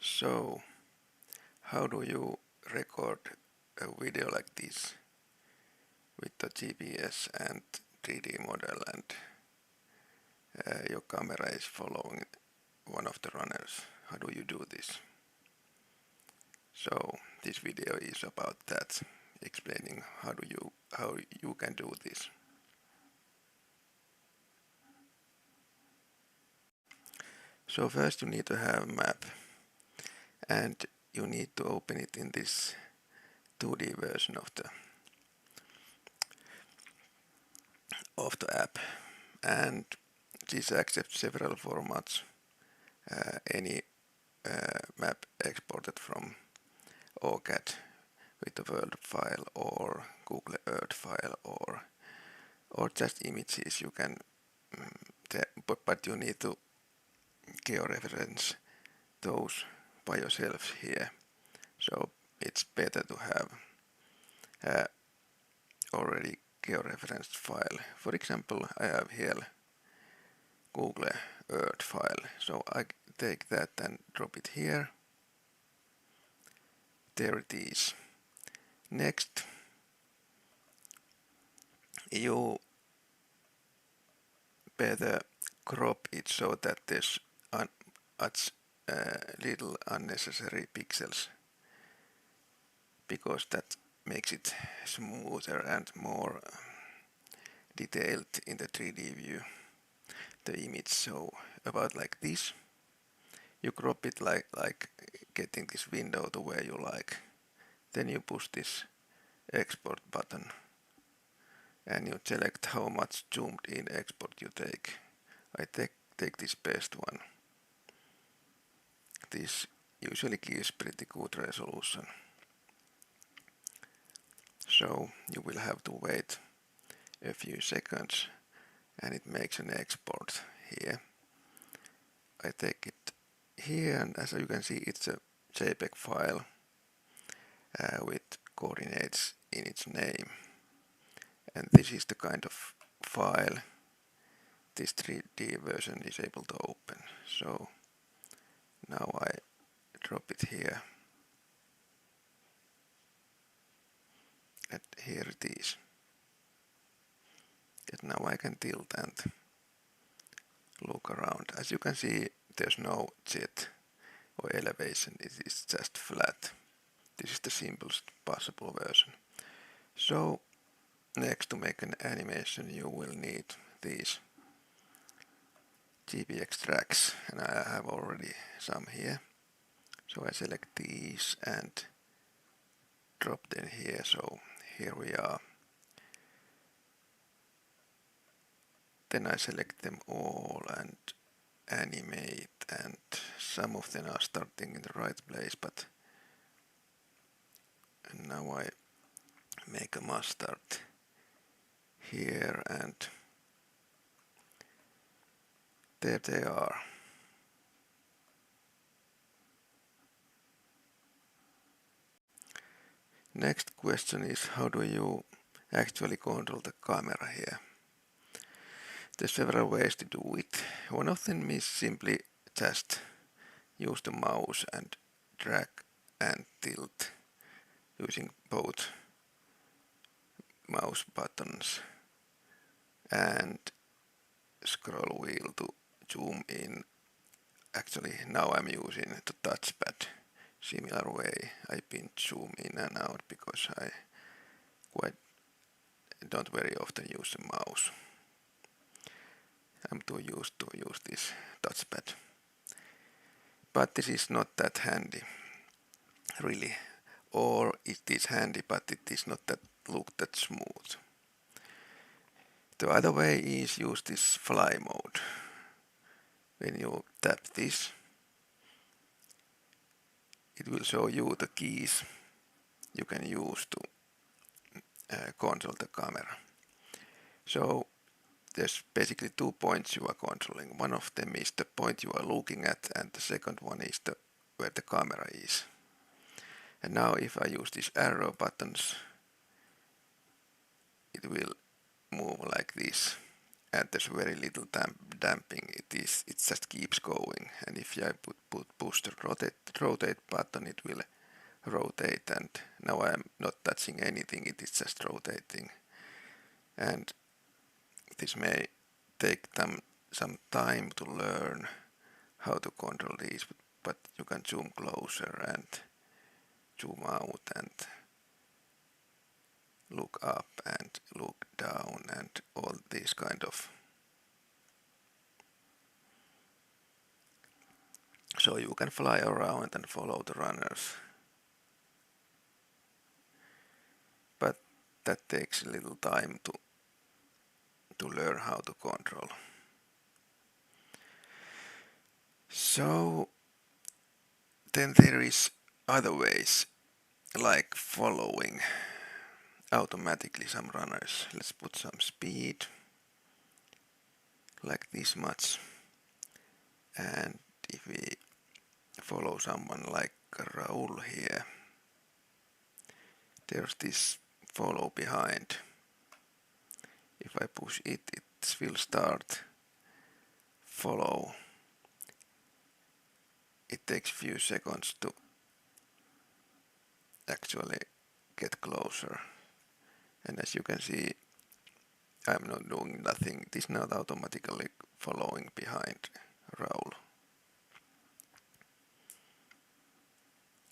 So, how do you record a video like this with the GPS and 3D model and your camera is following one of the runners? How do you do this? So, this video is about that, explaining how you can do this. So first you need to have a map, and you need to open it in this 2D version of the app, and this accepts several formats. Any map exported from OCAD with a Word file or Google Earth file or just images you can, but you need to georeference those by yourself here. So it's better to have already georeferenced file. For example, I have here Google Earth file. So I take that and drop it here. There it is. Next, you better crop it so that there's little unnecessary pixels, because that makes it smoother and more detailed in the 3D view, the image. So about like this, you crop it like getting this window to where you like. Then you push this export button and you select how much zoomed in export you take. I take this best one. This usually gives pretty good resolution. So you will have to wait a few seconds and it makes an export here. I take it here, and as you can see, it's a JPEG file with coordinates in its name. And this is the kind of file this 3D version is able to open. So now I drop it here. And here it is. And now I can tilt and look around. As you can see, there's no jet or elevation. It is just flat. This is the simplest possible version. So next, to make an animation, you will need these GPX tracks, and I have already some here. So I select these and drop them here. So here we are. Then I select them all and animate, and some of them are starting in the right place, but now I make a mustard here, and there they are. Next question is, how do you actually control the camera here? There's several ways to do it. One of them is simply just use the mouse and drag and tilt using both mouse buttons and scroll wheel to zoom in. Actually, now I'm using the touchpad. Similar way, I pinch zoom in and out because I don't very often use the mouse. I'm too used to use this touchpad. But this is not that handy, really. Or it is handy, but it is not that smooth. The other way is use this fly mode. When you tap this, it will show you the keys you can use to control the camera. So there's basically 2 points you are controlling. One of them is the point you are looking at, and the second one is where the camera is. And now if I use these arrow buttons, it will move like this. and there's very little damping. It just keeps going, and if I push the rotate button, it will rotate, and now I'm not touching anything, it is just rotating. And this may take them some time to learn how to control these, but you can zoom closer and zoom out and look up and look down and all these kind of. So you can fly around and follow the runners. But that takes a little time to learn how to control. So then there is other ways, like following automatically some runners. Let's put some speed, like this much. And if we follow someone like Raul here, there's this follow behind. If I push it, it will start follow. It takes few seconds to actually get closer. And as you can see, I'm not doing nothing. It is not automatically following behind Raul.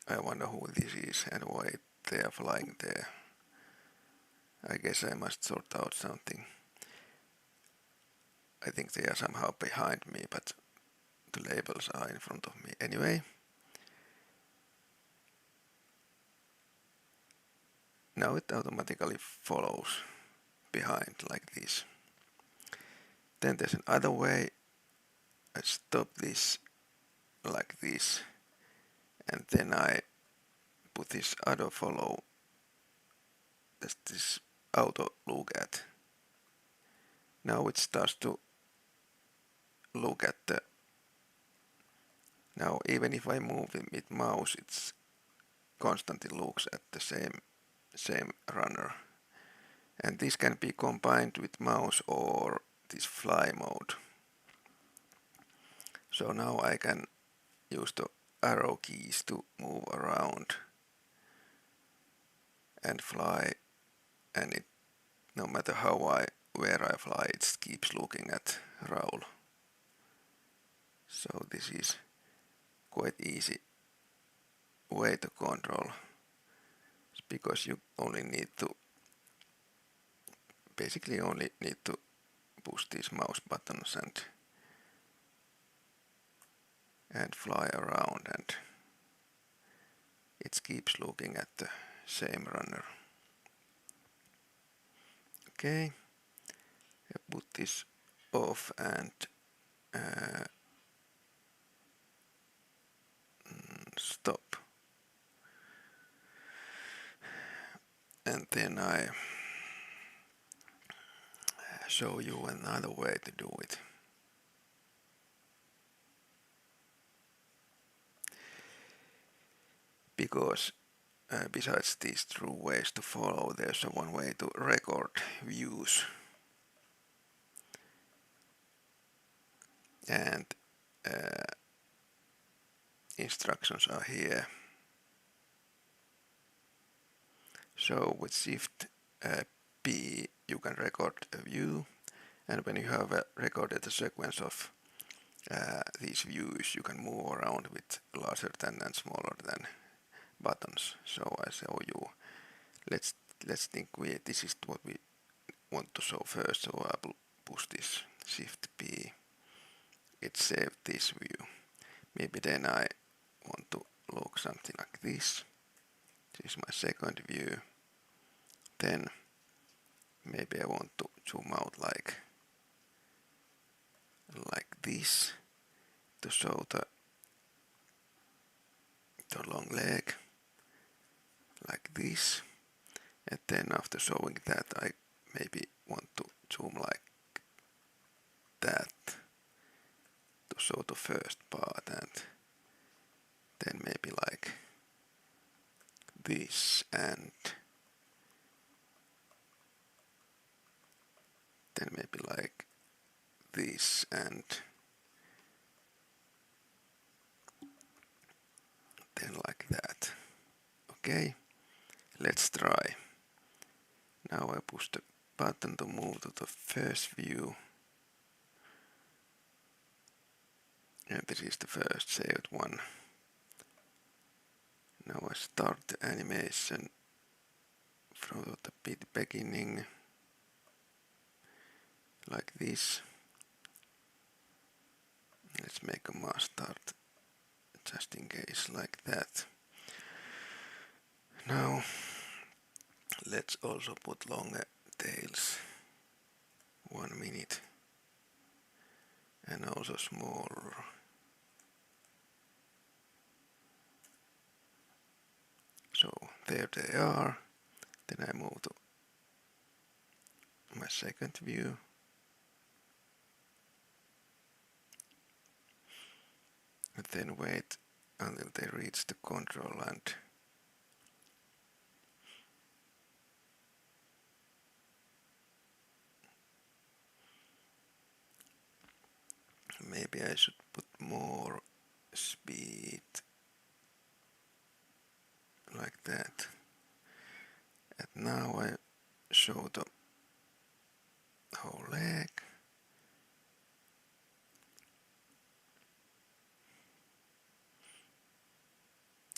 I wonder who this is and why they are flying there. I guess I must sort out something. I think they are somehow behind me, but the labels are in front of me. Anyway, now it automatically follows behind like this. Then there's another way. I stop this like this, and then I put this auto follow. That's this auto look at. Now it starts to look at the. Now even if I move it with mouse, it's constantly looks at the same runner. And this can be combined with mouse or this fly mode. So now I can use the arrow keys to move around and fly, and it, no matter where I fly, it keeps looking at Raul. So this is quite easy way to control, because you basically only need to push these mouse buttons and fly around, and it keeps looking at the same runner. Okay, I put this off and stop. And then I show you another way to do it. Because besides these two ways to follow, there's one way to record views. And instructions are here. So with Shift P you can record a view, and when you have recorded a sequence of these views, you can move around with larger than and smaller than buttons. So I show you. Let's think this is what we want to show first. So I will push this Shift P. It saved this view. Maybe then I want to look something like this. This is my second view. Then maybe I want to zoom out like this to show the long leg, like this. And then after showing that, I maybe want to zoom like that to show the first part, and then maybe like this, and then maybe like this and then like that. Okay, let's try. Now I push the button to move to the first view. And this is the first saved one. Now I start the animation from the beginning, like this. Let's make a mass start, just in case, like that. Now, let's also put longer tails, 1 minute, and also smaller. So there they are. Then I move to my second view. And then wait until they reach the control and maybe I should put more speed, like that. And now I show the whole leg.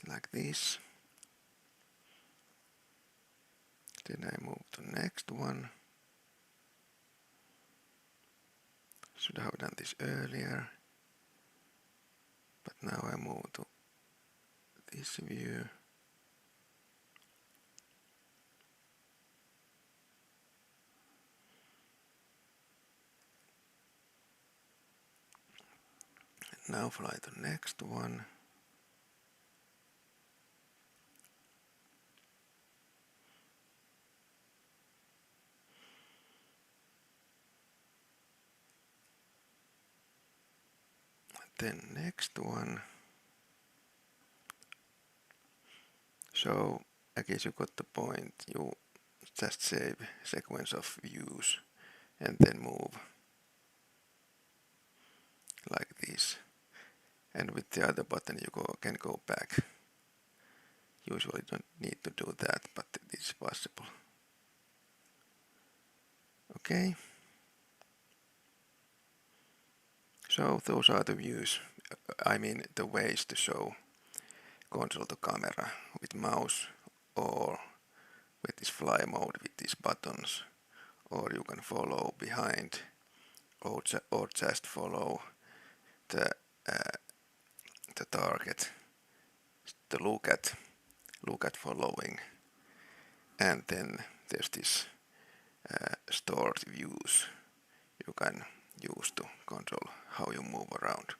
Like this. Then I move to the next one. Should have done this earlier. But now I move to this view. Now fly to the next one. Then next one. So I guess you got the point. You just save sequence of views and then move like this. And with the other button you can go back. Usually don't need to do that, but it is possible. Okay. So those are the views, I mean the ways to show control the camera with mouse or with this fly mode with these buttons, or you can follow behind or just follow the target, the look at following, and then there's this stored views you can use to control how you move around.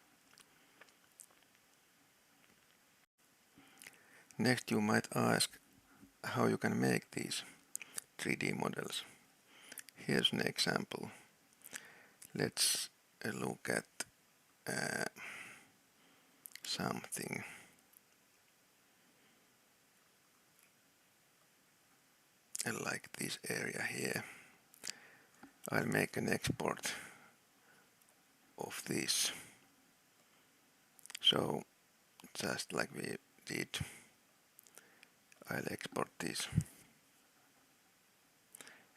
Next you might ask how you can make these 3D models. Here's an example. Let's look at something. Like this area here. I'll make an export of this. So just like we did, I'll export this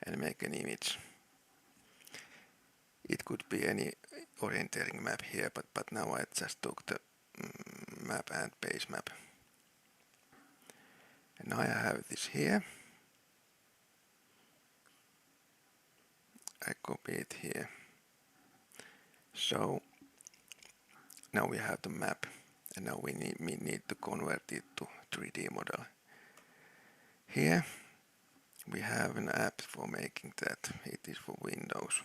and make an image. It could be any orienteering map here, but now I just took the map and base map. And now I have this here. I copy it here. So now we have the map, and now we need to convert it to 3D model. Here we have an app for making that. It is for Windows.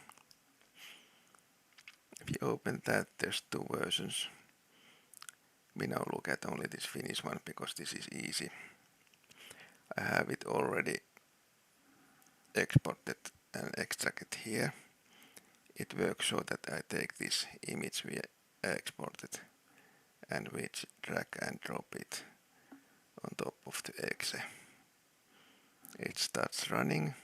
If you open that, there's two versions. We now look at only this Finnish one because this is easy. I have it already exported and extracted here. It works so that I take this image we exported and we drag and drop it on top of the exe. It starts running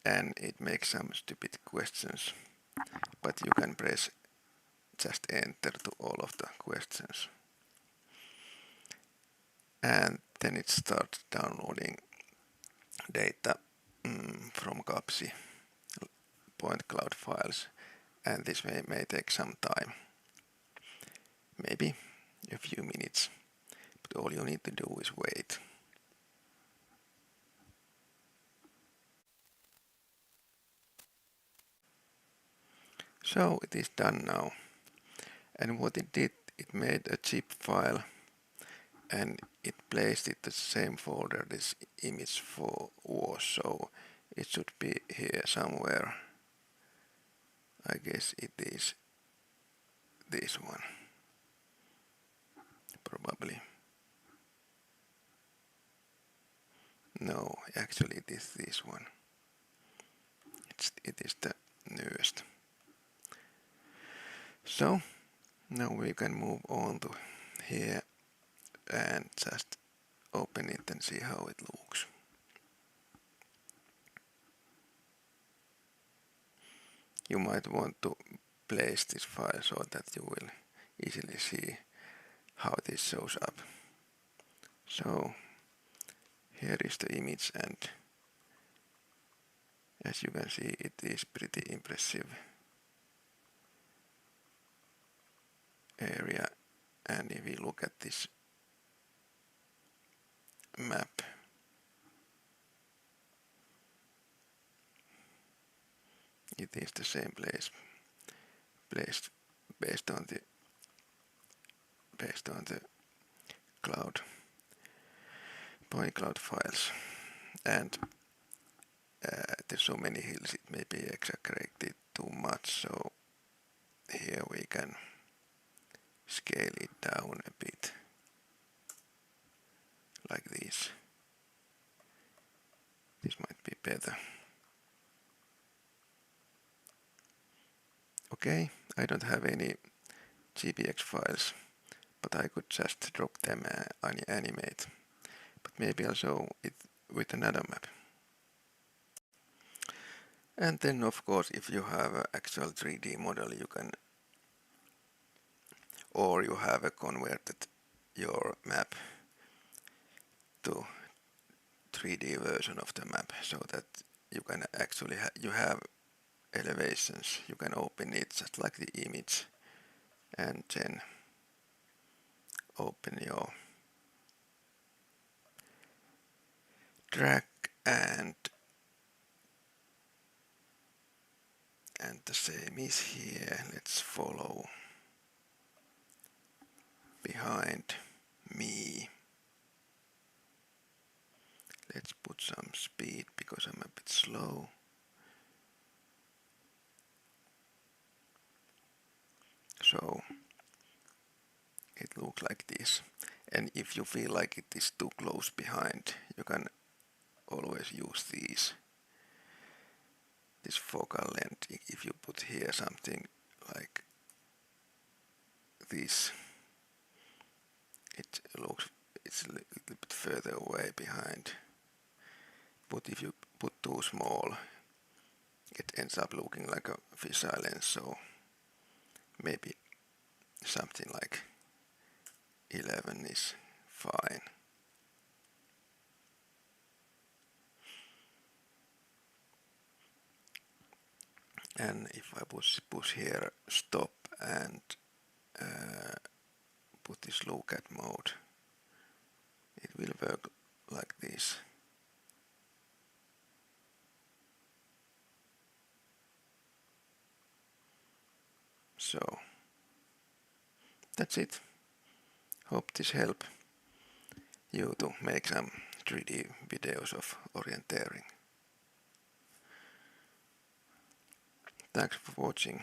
and it makes some stupid questions, but you can press just enter to all of the questions. And then it starts downloading data from CAPSI point cloud files, and this may take some time, maybe a few minutes, but all you need to do is wait. So it is done now, and what it did, it made a zip file and it placed it in the same folder this image was, so it should be here somewhere. I guess it is this one, probably. No, actually it is this one. It is the newest. So now we can move on to here and just open it and see how it looks. You might want to place this file so that you will easily see how this shows up. So here is the image, and as you can see, it is pretty impressive area. And if we look at this map, it is the same place placed based on the cloud point cloud files, and there's so many hills it may be exaggerated too much, so here we can scale it down a bit like this. This might be better. Okay, I don't have any GPX files, but I could just drop them and animate. But maybe I'll show it with another map. And then of course, if you have an actual 3D model, you can, or you have converted your map to 3D version of the map, so that you can actually you have elevations. You can open it just like the image, and then open your drag and the same is here. Let's follow behind me. Let's put some speed because I'm a bit slow. So it looks like this. And if you feel like it is too close behind, you can always use this focal length. If you put here something like this, it's a little bit further away behind. But if you put too small, it ends up looking like a fisheye lens, so maybe something like 11 is fine. And if I push here stop and put this look at mode, it will work like this. So that's it. Hope this helped you to make some 3D videos of orienteering. Thanks for watching.